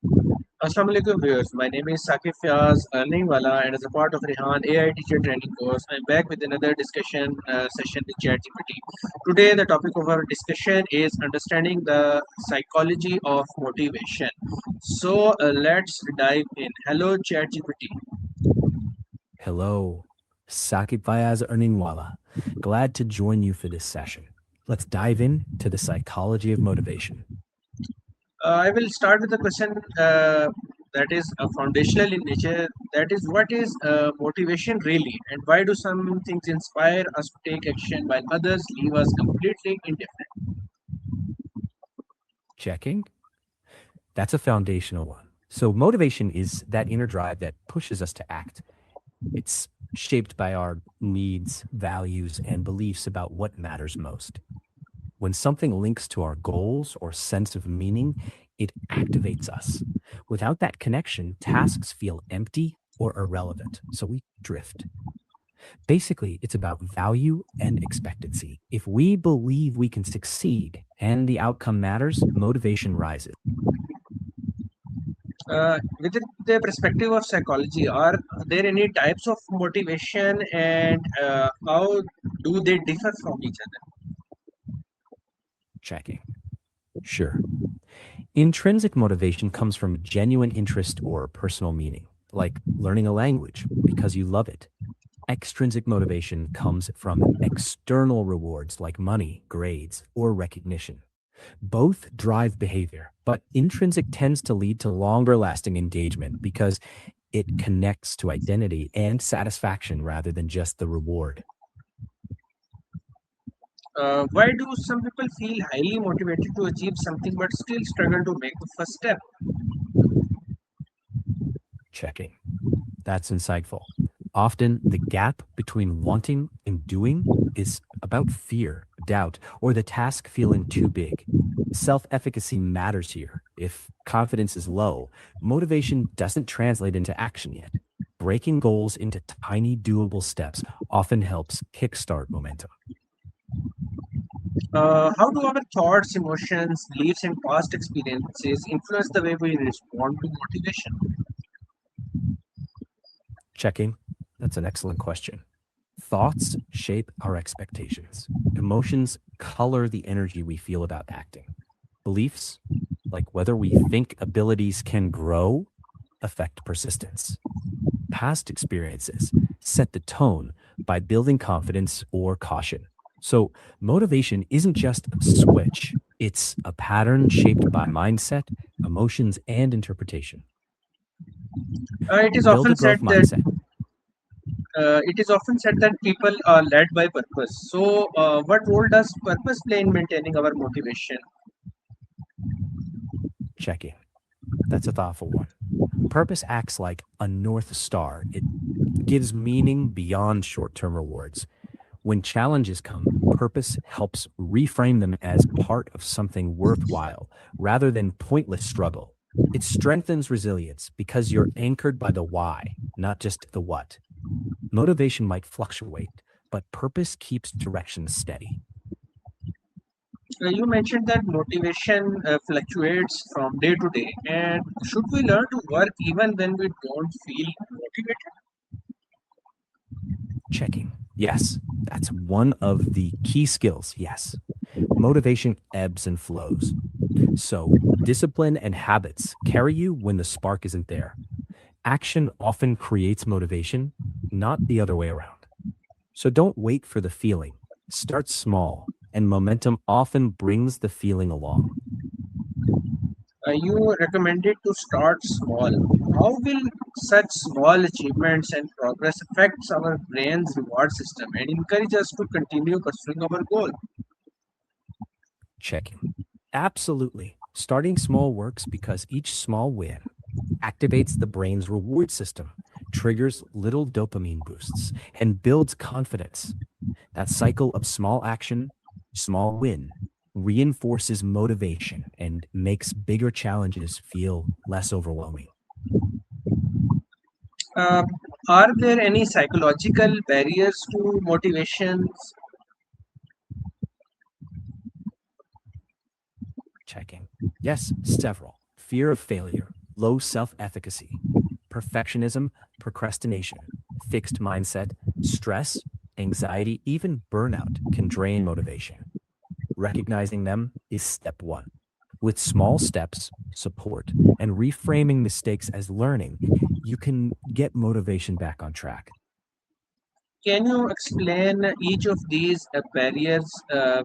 Assalamu alaikum viewers. My name is Sakif Fiaz Wala, and as a part of Rehan AI teacher training course, I'm back with another discussion session with ChatGPT. Today, the topic of our discussion is understanding the psychology of motivation. So, let's dive in. Hello, ChatGPT. Hello, Sakib Fayaz Wala. Glad to join you for this session. Let's dive into the psychology of motivation. I will start with a question that is foundational in nature. That is, what is motivation really, and why do some things inspire us to take action while others leave us completely indifferent? Checking? That's a foundational one. So, motivation is that inner drive that pushes us to act. It's shaped by our needs, values, and beliefs about what matters most. When something links to our goals or sense of meaning, it activates us. Without that connection, tasks feel empty or irrelevant, so we drift. Basically, it's about value and expectancy. If we believe we can succeed and the outcome matters, motivation rises. Within the perspective of psychology, are there any types of motivation, and how do they differ from each other? Checking. Sure. Intrinsic motivation comes from genuine interest or personal meaning, like learning a language because you love it. Extrinsic motivation comes from external rewards like money, grades, or recognition. Both drive behavior, but intrinsic tends to lead to longer lasting engagement because it connects to identity and satisfaction rather than just the reward. Why do some people feel highly motivated to achieve something but still struggle to make the first step? Checking. That's insightful. Often, the gap between wanting and doing is about fear, doubt, or the task feeling too big. Self efficacy matters here. If confidence is low, motivation doesn't translate into action yet. Breaking goals into tiny, doable steps often helps kickstart momentum. How do our thoughts, emotions, beliefs, and past experiences influence the way we respond to motivation? Checking. That's an excellent question. Thoughts shape our expectations. Emotions color the energy we feel about acting. Beliefs, like whether we think abilities can grow, affect persistence. Past experiences set the tone by building confidence or caution. So, motivation isn't just a switch, it's a pattern shaped by mindset, emotions, and interpretation. It is Build often a said growth that mindset. people are led by purpose. So, what role does purpose play in maintaining our motivation? Checking. That's a thoughtful one. Purpose acts like a North Star. It gives meaning beyond short term rewards. When challenges come, purpose helps reframe them as part of something worthwhile rather than pointless struggle. It strengthens resilience because you're anchored by the why, not just the what. Motivation might fluctuate, but purpose keeps direction steady. You mentioned that motivation fluctuates from day to day, and should we learn to work even when we don't feel motivated? Checking. Yes, that's one of the key skills. Yes. Motivation ebbs and flows. So, discipline and habits carry you when the spark isn't there. Action often creates motivation, not the other way around. So, don't wait for the feeling. Start small, and momentum often brings the feeling along. You recommended to start small. How will such small achievements and progress affects our brain's reward system and encourage us to continue pursuing our goal? Checking. Absolutely. Starting small works because each small win activates the brain's reward system, triggers little dopamine boosts, and builds confidence. That cycle of small action, small win reinforces motivation and makes bigger challenges feel less overwhelming. Uh, are there any psychological barriers to motivations? Checking. Yes, several. Fear of failure. low self efficacy, perfectionism, procrastination, fixed mindset, stress, anxiety, even burnout can drain motivation. Recognizing them is step one. With small steps, support, and reframing mistakes as learning, you can get motivation back on track. Can you explain each of these barriers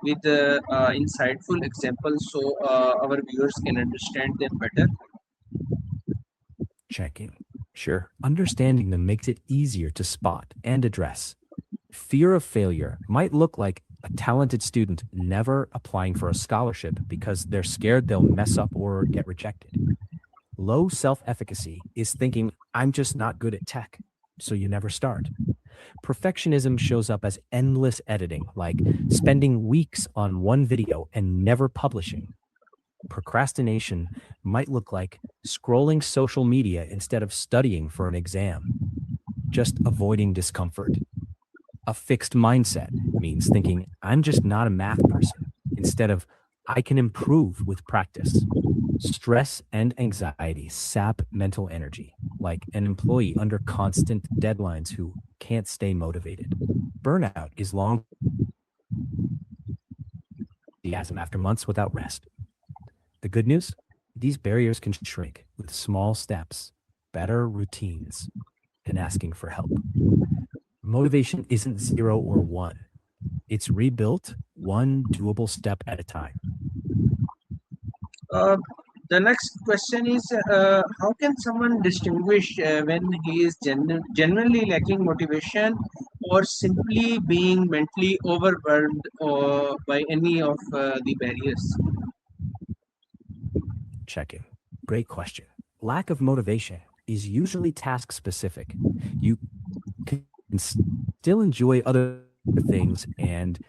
with insightful examples so our viewers can understand them better? Checking. Sure. Understanding them makes it easier to spot and address. Fear of failure might look like a talented student never applying for a scholarship because they're scared they'll mess up or get rejected. Low self efficacy is thinking, I'm just not good at tech, so you never start. Perfectionism shows up as endless editing, like spending weeks on one video and never publishing. Procrastination might look like scrolling social media instead of studying for an exam, just avoiding discomfort. A fixed mindset means thinking, I'm just not a math person, instead of, I can improve with practice. Stress and anxiety sap mental energy, like an employee under constant deadlines who can't stay motivated. Burnout is long enthusiasm after months without rest. The good news? These barriers can shrink with small steps, better routines, and asking for help. Motivation isn't zero or one, it's rebuilt one doable step at a time. Uh, the next question is how can someone distinguish when he is genuinely lacking motivation or simply being mentally overwhelmed by any of the barriers? Checking. Great question. Lack of motivation is usually task specific. You can still enjoy other things, and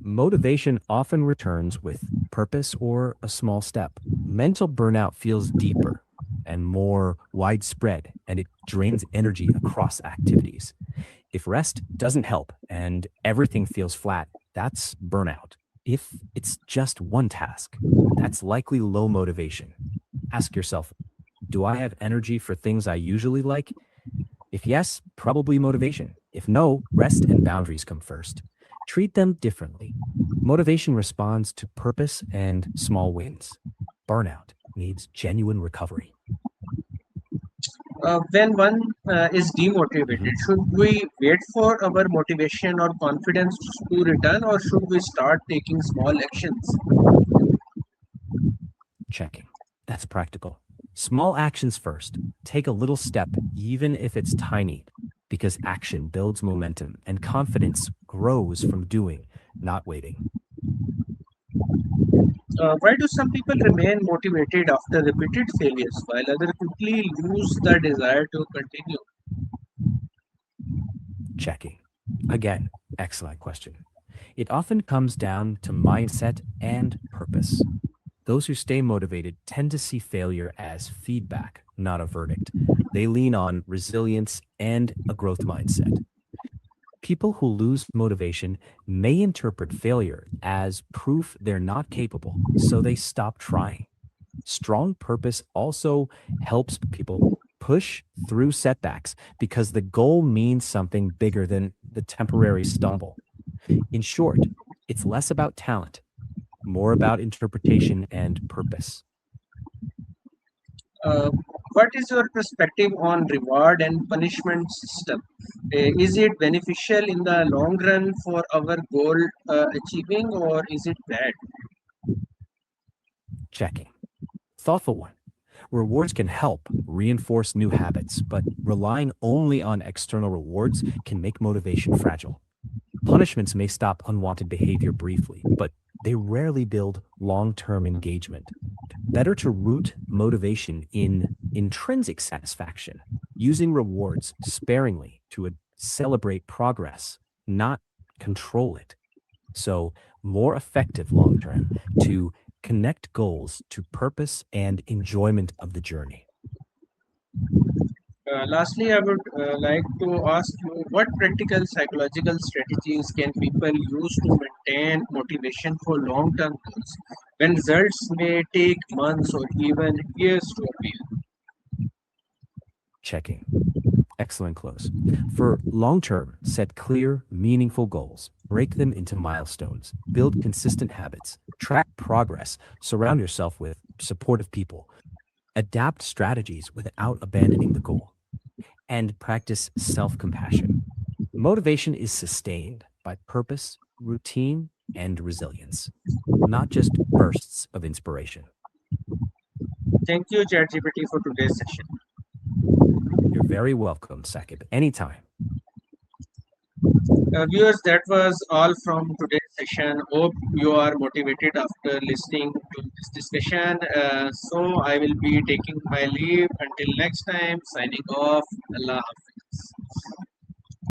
motivation often returns with purpose or a small step. Mental burnout feels deeper and more widespread, and it drains energy across activities. If rest doesn't help and everything feels flat, that's burnout. If it's just one task, that's likely low motivation. Ask yourself, do I have energy for things I usually like? If yes, probably motivation. If no, rest and boundaries come first. Treat them differently. Motivation responds to purpose and small wins. Burnout needs genuine recovery. When one is demotivated, Mhm. should we wait for our motivation or confidence to return, or should we start taking small actions? Checking. That's practical. Small actions first. Take a little step, even if it's tiny, because action builds momentum and confidence grows from doing, not waiting. Why do some people remain motivated after repeated failures while others quickly lose the desire to continue? Checking. Again, excellent question. It often comes down to mindset and purpose. Those who stay motivated tend to see failure as feedback, not a verdict. They lean on resilience and a growth mindset. People who lose motivation may interpret failure as proof they're not capable, so they stop trying. Strong purpose also helps people push through setbacks because the goal means something bigger than the temporary stumble. In short, it's less about talent, more about interpretation and purpose. Uh, what is your perspective on reward and punishment system? Is it beneficial in the long run for our goal achieving, or is it bad? Checking. Thoughtful one. Rewards can help reinforce new habits, but relying only on external rewards can make motivation fragile. Punishments may stop unwanted behavior briefly, but they rarely build long term engagement. Better to root motivation in intrinsic satisfaction, using rewards sparingly to celebrate progress, not control it. So, more effective long term to connect goals to purpose and enjoyment of the journey. Lastly, I would like to ask you what practical psychological strategies can people use to maintain motivation for long term goals when results may take months or even years to appear? checking. Excellent close. For long term, set clear, meaningful goals, break them into milestones, build consistent habits, track progress, surround yourself with supportive people, adapt strategies without abandoning the goal, and practice self compassion. Motivation is sustained by purpose, routine, and resilience, not just bursts of inspiration. Thank you, ChatGPT, for today's session. You're very welcome, Sakib, anytime. Viewers, that was all from today's session. Hope you are motivated after listening to this discussion. So I will be taking my leave until next time. Signing off. Allah Hafiz.